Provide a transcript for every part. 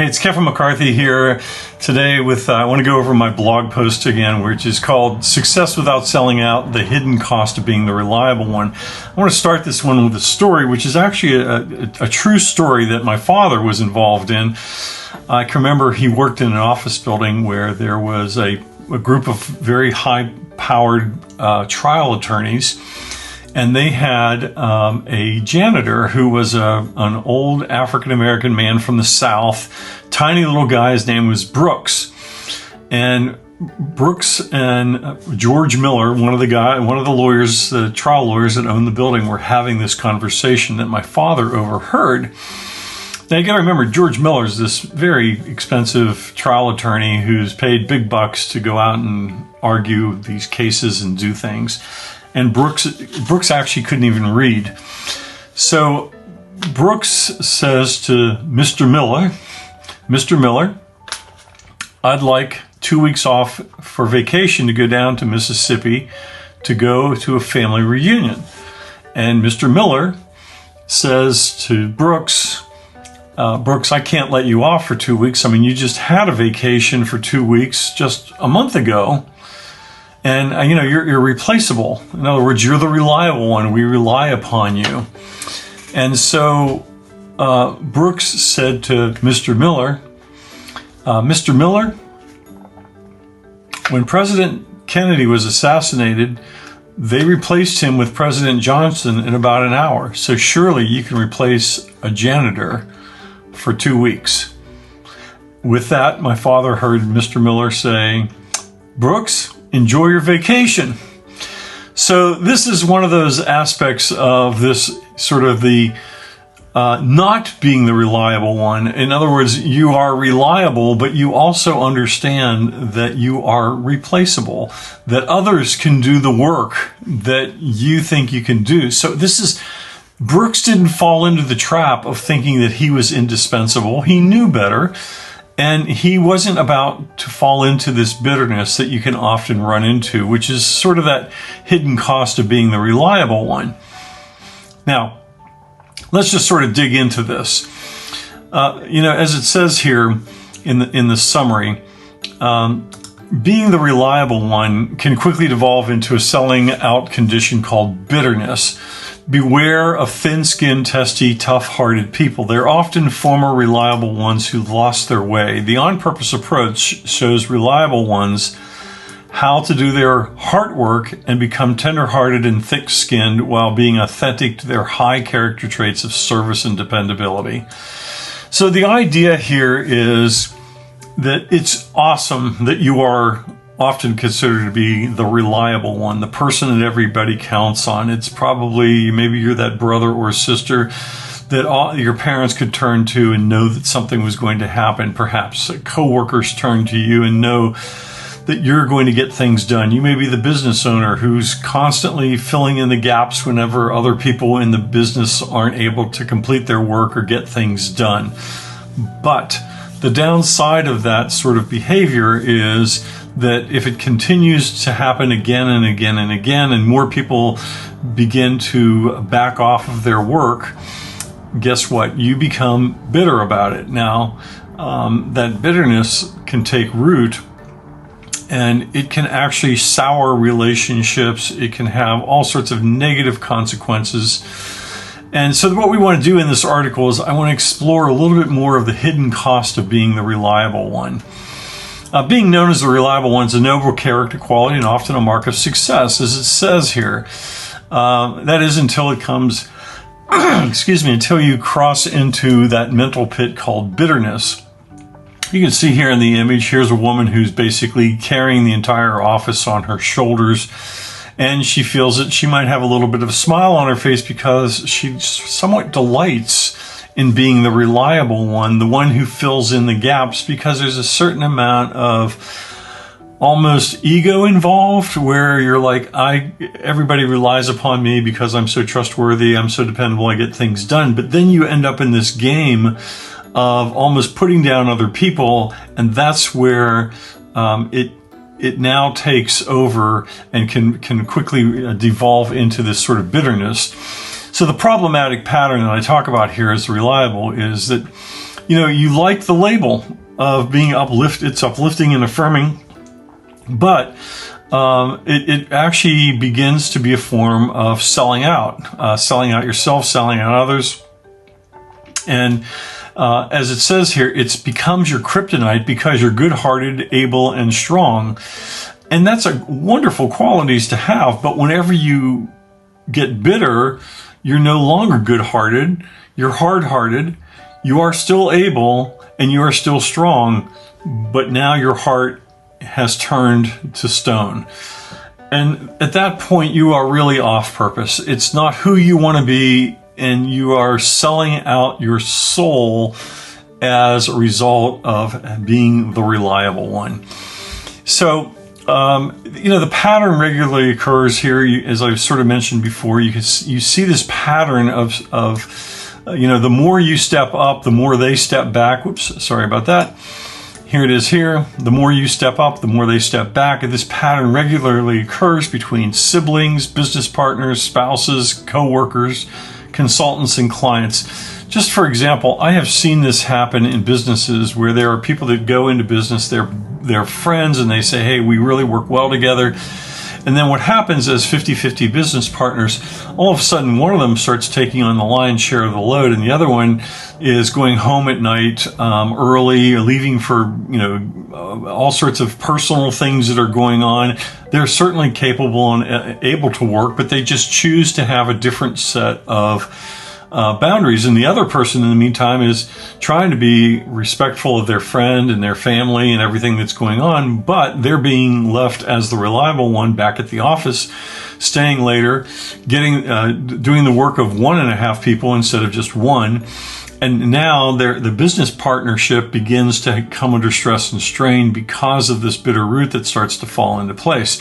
Hey, it's Kevin McCarthy here today with, I want to go over my blog post again, which is called Success Without Selling Out, The Hidden Cost of Being the Reliable One. I want to start this one with a story, which is actually a true story that my father was involved in. I can remember he worked in an office building where there was a group of very high-powered trial attorneys. And they had a janitor who was an old African-American man from the South, tiny little guy. His name was Brooks. And Brooks and George Miller, one of the lawyers, the trial lawyers that owned the building, were having this conversation that my father overheard. Now you got to remember, George Miller is this very expensive trial attorney who's paid big bucks to go out and argue these cases and do things. And Brooks actually couldn't even read. So Brooks says to Mr. Miller, I'd like 2 weeks off for vacation to go down to Mississippi to go to a family reunion. And Mr. Miller says to Brooks, Brooks, I can't let you off for 2 weeks. I mean, you just had a vacation for 2 weeks just a month ago. And, you're replaceable. In other words, you're the reliable one. We rely upon you. And so Brooks said to Mr. Miller, Mr. Miller, when President Kennedy was assassinated, they replaced him with President Johnson in about an hour. So surely you can replace a janitor for 2 weeks. With that, my father heard Mr. Miller say, Brooks, enjoy your vacation. So this is one of those aspects of this sort of the not being the reliable one. In other words, you are reliable, but you also understand that you are replaceable, that others can do the work that you think you can do. So Brooks didn't fall into the trap of thinking that he was indispensable. He knew better. And he wasn't about to fall into this bitterness that you can often run into, which is sort of that hidden cost of being the reliable one. Now, let's just sort of dig into this. As it says here in the summary, being the reliable one can quickly devolve into a selling out condition called bitterness. Beware of thin-skinned, testy, tough-hearted people. They're often former reliable ones who lost their way. The on-purpose approach shows reliable ones how to do their heart work and become tender-hearted and thick-skinned while being authentic to their high character traits of service and dependability. So the idea here is that it's awesome that you are often considered to be the reliable one, the person that everybody counts on. It's probably, maybe you're that brother or sister that your parents could turn to and know that something was going to happen. Perhaps coworkers turn to you and know that you're going to get things done. You may be the business owner who's constantly filling in the gaps whenever other people in the business aren't able to complete their work or get things done. But the downside of that sort of behavior is that if it continues to happen again and again and again, and more people begin to back off of their work, guess what? You become bitter about it. Now, that bitterness can take root, and it can actually sour relationships. It can have all sorts of negative consequences. And so what we want to do in this article is I want to explore a little bit more of the hidden cost of being the reliable one. Being known as the reliable one is a noble character quality and often a mark of success, as it says here. That is until it comes, until you cross into that mental pit called bitterness. You can see here in the image, here's a woman who's basically carrying the entire office on her shoulders. And she feels that she might have a little bit of a smile on her face because she somewhat delights in being the reliable one, the one who fills in the gaps, because there's a certain amount of almost ego involved where you're like, everybody relies upon me because I'm so trustworthy, I'm so dependable, I get things done. But then you end up in this game of almost putting down other people, and that's where it now takes over and can quickly devolve into this sort of bitterness. So the problematic pattern that I talk about here as reliable is that you like the label of being it's uplifting and affirming, but it actually begins to be a form of selling out yourself, selling out others. And as it says here, it becomes your kryptonite because you're good-hearted, able, and strong. And that's a wonderful qualities to have. But whenever you get bitter, you're no longer good-hearted, you're hard-hearted, you are still able, and you are still strong, but now your heart has turned to stone. And at that point, you are really off purpose. It's not who you want to be, and you are selling out your soul as a result of being the reliable one. So, the pattern regularly occurs here. As I've sort of mentioned before, you see this pattern of the more you step up, the more they step back. Whoops, sorry about that. Here it is here. The more you step up, the more they step back. And this pattern regularly occurs between siblings, business partners, spouses, co-workers, consultants, and clients. Just for example, I have seen this happen in businesses where there are people that go into business, they're friends, and they say, hey, we really work well together. And then what happens as 50-50 business partners, all of a sudden one of them starts taking on the lion's share of the load, and the other one is going home at night early, leaving for all sorts of personal things that are going on. They're certainly capable and able to work, but they just choose to have a different set of boundaries. And the other person in the meantime is trying to be respectful of their friend and their family and everything that's going on, but they're being left as the reliable one back at the office, staying later, doing the work of 1.5 people instead of just one. And now the business partnership begins to come under stress and strain because of this bitter root that starts to fall into place.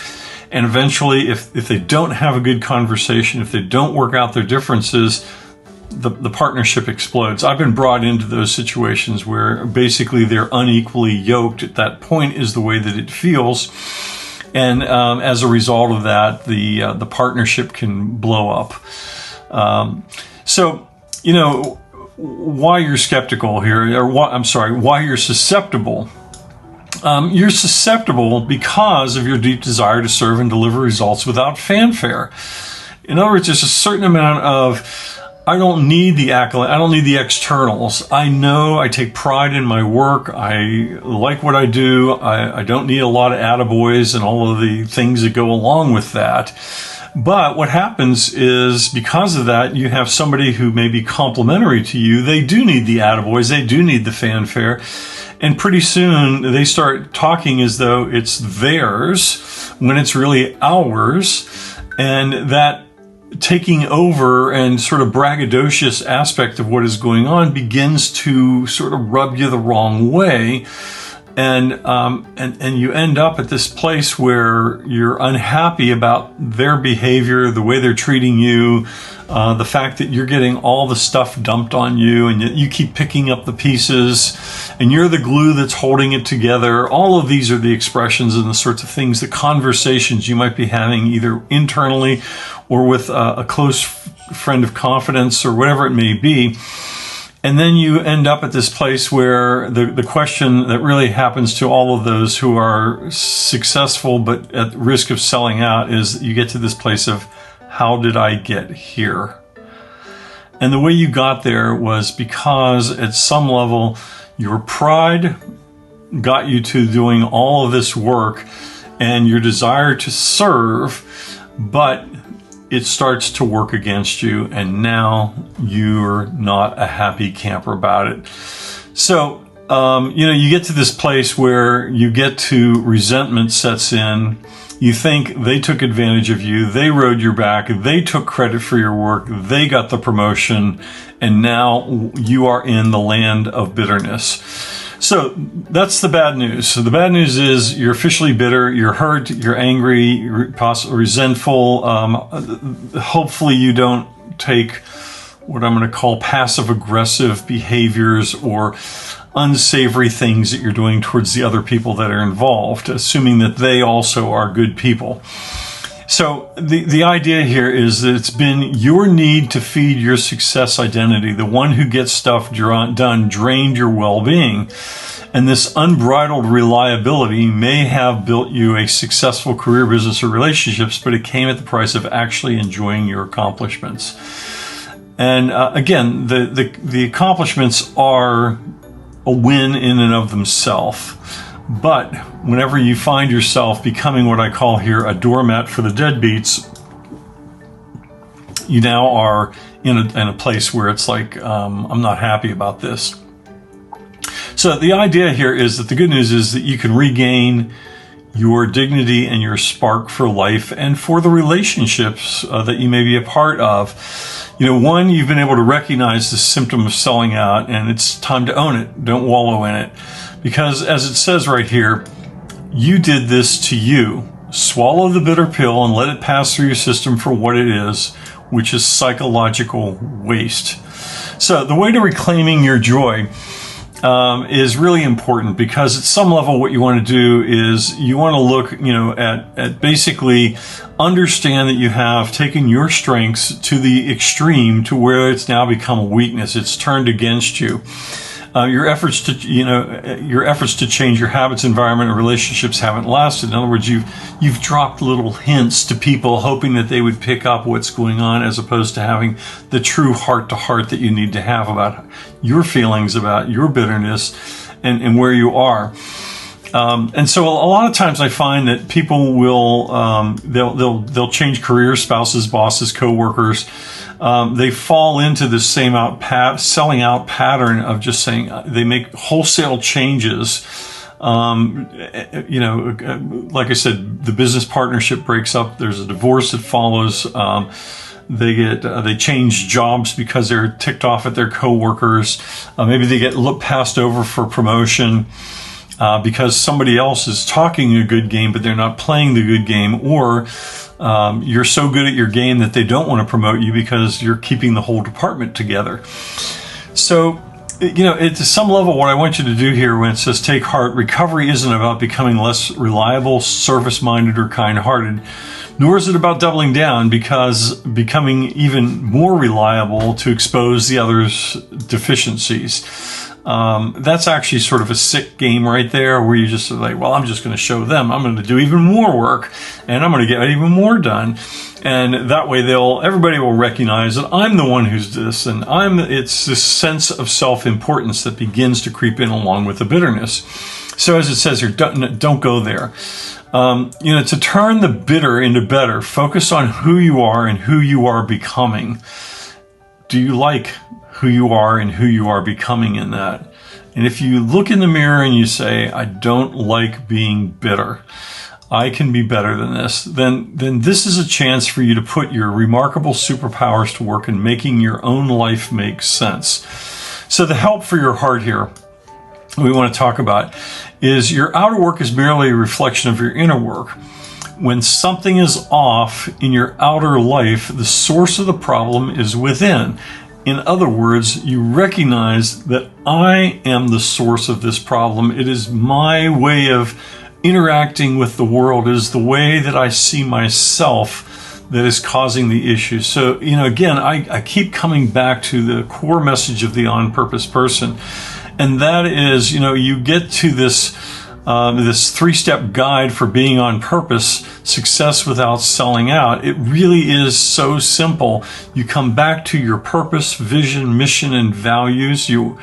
And eventually, if they don't have a good conversation, if they don't work out their differences, the partnership explodes. I've been brought into those situations where basically they're unequally yoked. At that point is the way that it feels. And as a result of that, the partnership can blow up. Why you're skeptical here, or why you're susceptible. You're susceptible because of your deep desire to serve and deliver results without fanfare. In other words, there's a certain amount of, I don't need the accolade, I don't need the externals. I know I take pride in my work. I like what I do. I don't need a lot of attaboys and all of the things that go along with that. But what happens is, because of that, you have somebody who may be complimentary to you. They do need the attaboys. They do need the fanfare. And pretty soon they start talking as though it's theirs when it's really ours. And that taking over and sort of braggadocious aspect of what is going on begins to sort of rub you the wrong way. And you end up at this place where you're unhappy about their behavior, the way they're treating you, the fact that you're getting all the stuff dumped on you, and yet you keep picking up the pieces, and you're the glue that's holding it together. All of these are the expressions and the sorts of things, the conversations you might be having either internally or with a close friend of confidence or whatever it may be. And then you end up at this place where the question that really happens to all of those who are successful but at risk of selling out is you get to this place of, how did I get here? And the way you got there was because at some level your pride got you to doing all of this work and your desire to serve, but it starts to work against you, and now you're not a happy camper about it. So, you get to this place where you get to resentment sets in. You think they took advantage of you, they rode your back, they took credit for your work, they got the promotion, and now you are in the land of bitterness. So that's the bad news. So the bad news is you're officially bitter, you're hurt, you're angry, you're possibly resentful. Hopefully you don't take what I'm going to call passive-aggressive behaviors or unsavory things that you're doing towards the other people that are involved, assuming that they also are good people. So the idea here is that it's been your need to feed your success identity. The one who gets stuff done drained your well-being. And this unbridled reliability may have built you a successful career, business, or relationships, but it came at the price of actually enjoying your accomplishments. And again, the accomplishments are a win in and of themselves. But whenever you find yourself becoming what I call here a doormat for the deadbeats, you now are in a place where it's like, I'm not happy about this. So the idea here is that the good news is that you can regain your dignity and your spark for life and for the relationships that you may be a part of. One, you've been able to recognize the symptom of selling out, and it's time to own it. Don't wallow in it. Because as it says right here, you did this to you. Swallow the bitter pill and let it pass through your system for what it is, which is psychological waste. So the way to reclaiming your joy is really important, because at some level what you want to do is you want to look, at basically understand that you have taken your strengths to the extreme to where it's now become a weakness. It's turned against you. Your efforts to change your habits, environment, and relationships haven't lasted. In other words, you've dropped little hints to people, hoping that they would pick up what's going on, as opposed to having the true heart-to-heart that you need to have about your feelings, about your bitterness, and where you are. And so a lot of times I find that people will they'll change careers, spouses, bosses, coworkers. They fall into the same selling out pattern of just saying they make wholesale changes. Like I said, the business partnership breaks up. There's a divorce that follows. They change jobs because they're ticked off at their coworkers. Maybe they get passed over for promotion. Because somebody else is talking a good game, but they're not playing the good game, or you're so good at your game that they don't want to promote you because you're keeping the whole department together. So, at some level, what I want you to do here when it says take heart, recovery isn't about becoming less reliable, service-minded, or kind-hearted, nor is it about doubling down, because becoming even more reliable to expose the other's deficiencies. That's actually sort of a sick game right there, where you just like, well, I'm just going to show them. I'm going to do even more work, and I'm going to get even more done. And that way everybody will recognize that I'm the one who's this, and it's this sense of self-importance that begins to creep in along with the bitterness. So as it says here, don't go there. To turn the bitter into better, focus on who you are and who you are becoming. Do you like who you are and who you are becoming in that? And if you look in the mirror and you say, I don't like being bitter, I can be better than this, then this is a chance for you to put your remarkable superpowers to work in making your own life make sense. So the help for your heart here we want to talk about is your outer work is merely a reflection of your inner work. When something is off in your outer life, the source of the problem is within. In other words, you recognize that I am the source of this problem. It is my way of interacting with the world. It is the way that I see myself that is causing the issue. So, again, I keep coming back to the core message of the on-purpose person. And that is, you get to this three-step guide for being on purpose, success without selling out. It really is so simple. You come back to your purpose, vision, mission, and values. You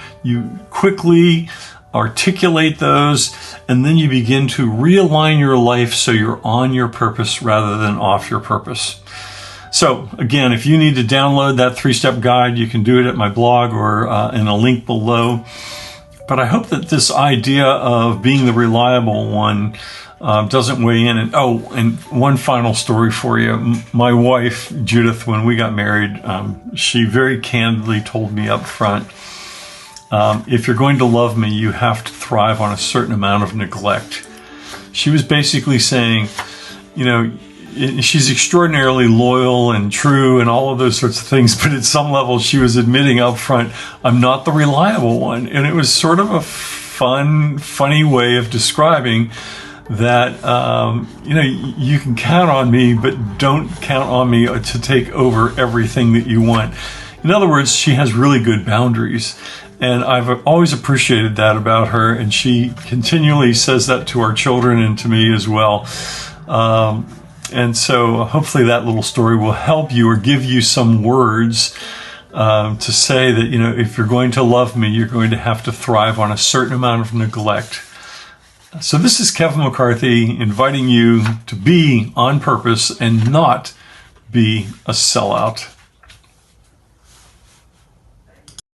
quickly articulate those, and then you begin to realign your life so you're on your purpose rather than off your purpose. So again, if you need to download that three-step guide, you can do it at my blog or in a link below. But I hope that this idea of being the reliable one doesn't weigh in. And one final story for you. My wife, Judith, when we got married, she very candidly told me up front, if you're going to love me, you have to thrive on a certain amount of neglect. She was basically saying, she's extraordinarily loyal and true and all of those sorts of things, but at some level she was admitting up front, I'm not the reliable one. And it was sort of a funny way of describing that, you can count on me, but don't count on me to take over everything that you want. In other words, she has really good boundaries. And I've always appreciated that about her. And she continually says that to our children and to me as well. And so hopefully that little story will help you or give you some words to say that, if you're going to love me, you're going to have to thrive on a certain amount of neglect. So this is Kevin McCarthy inviting you to be on purpose and not be a sellout.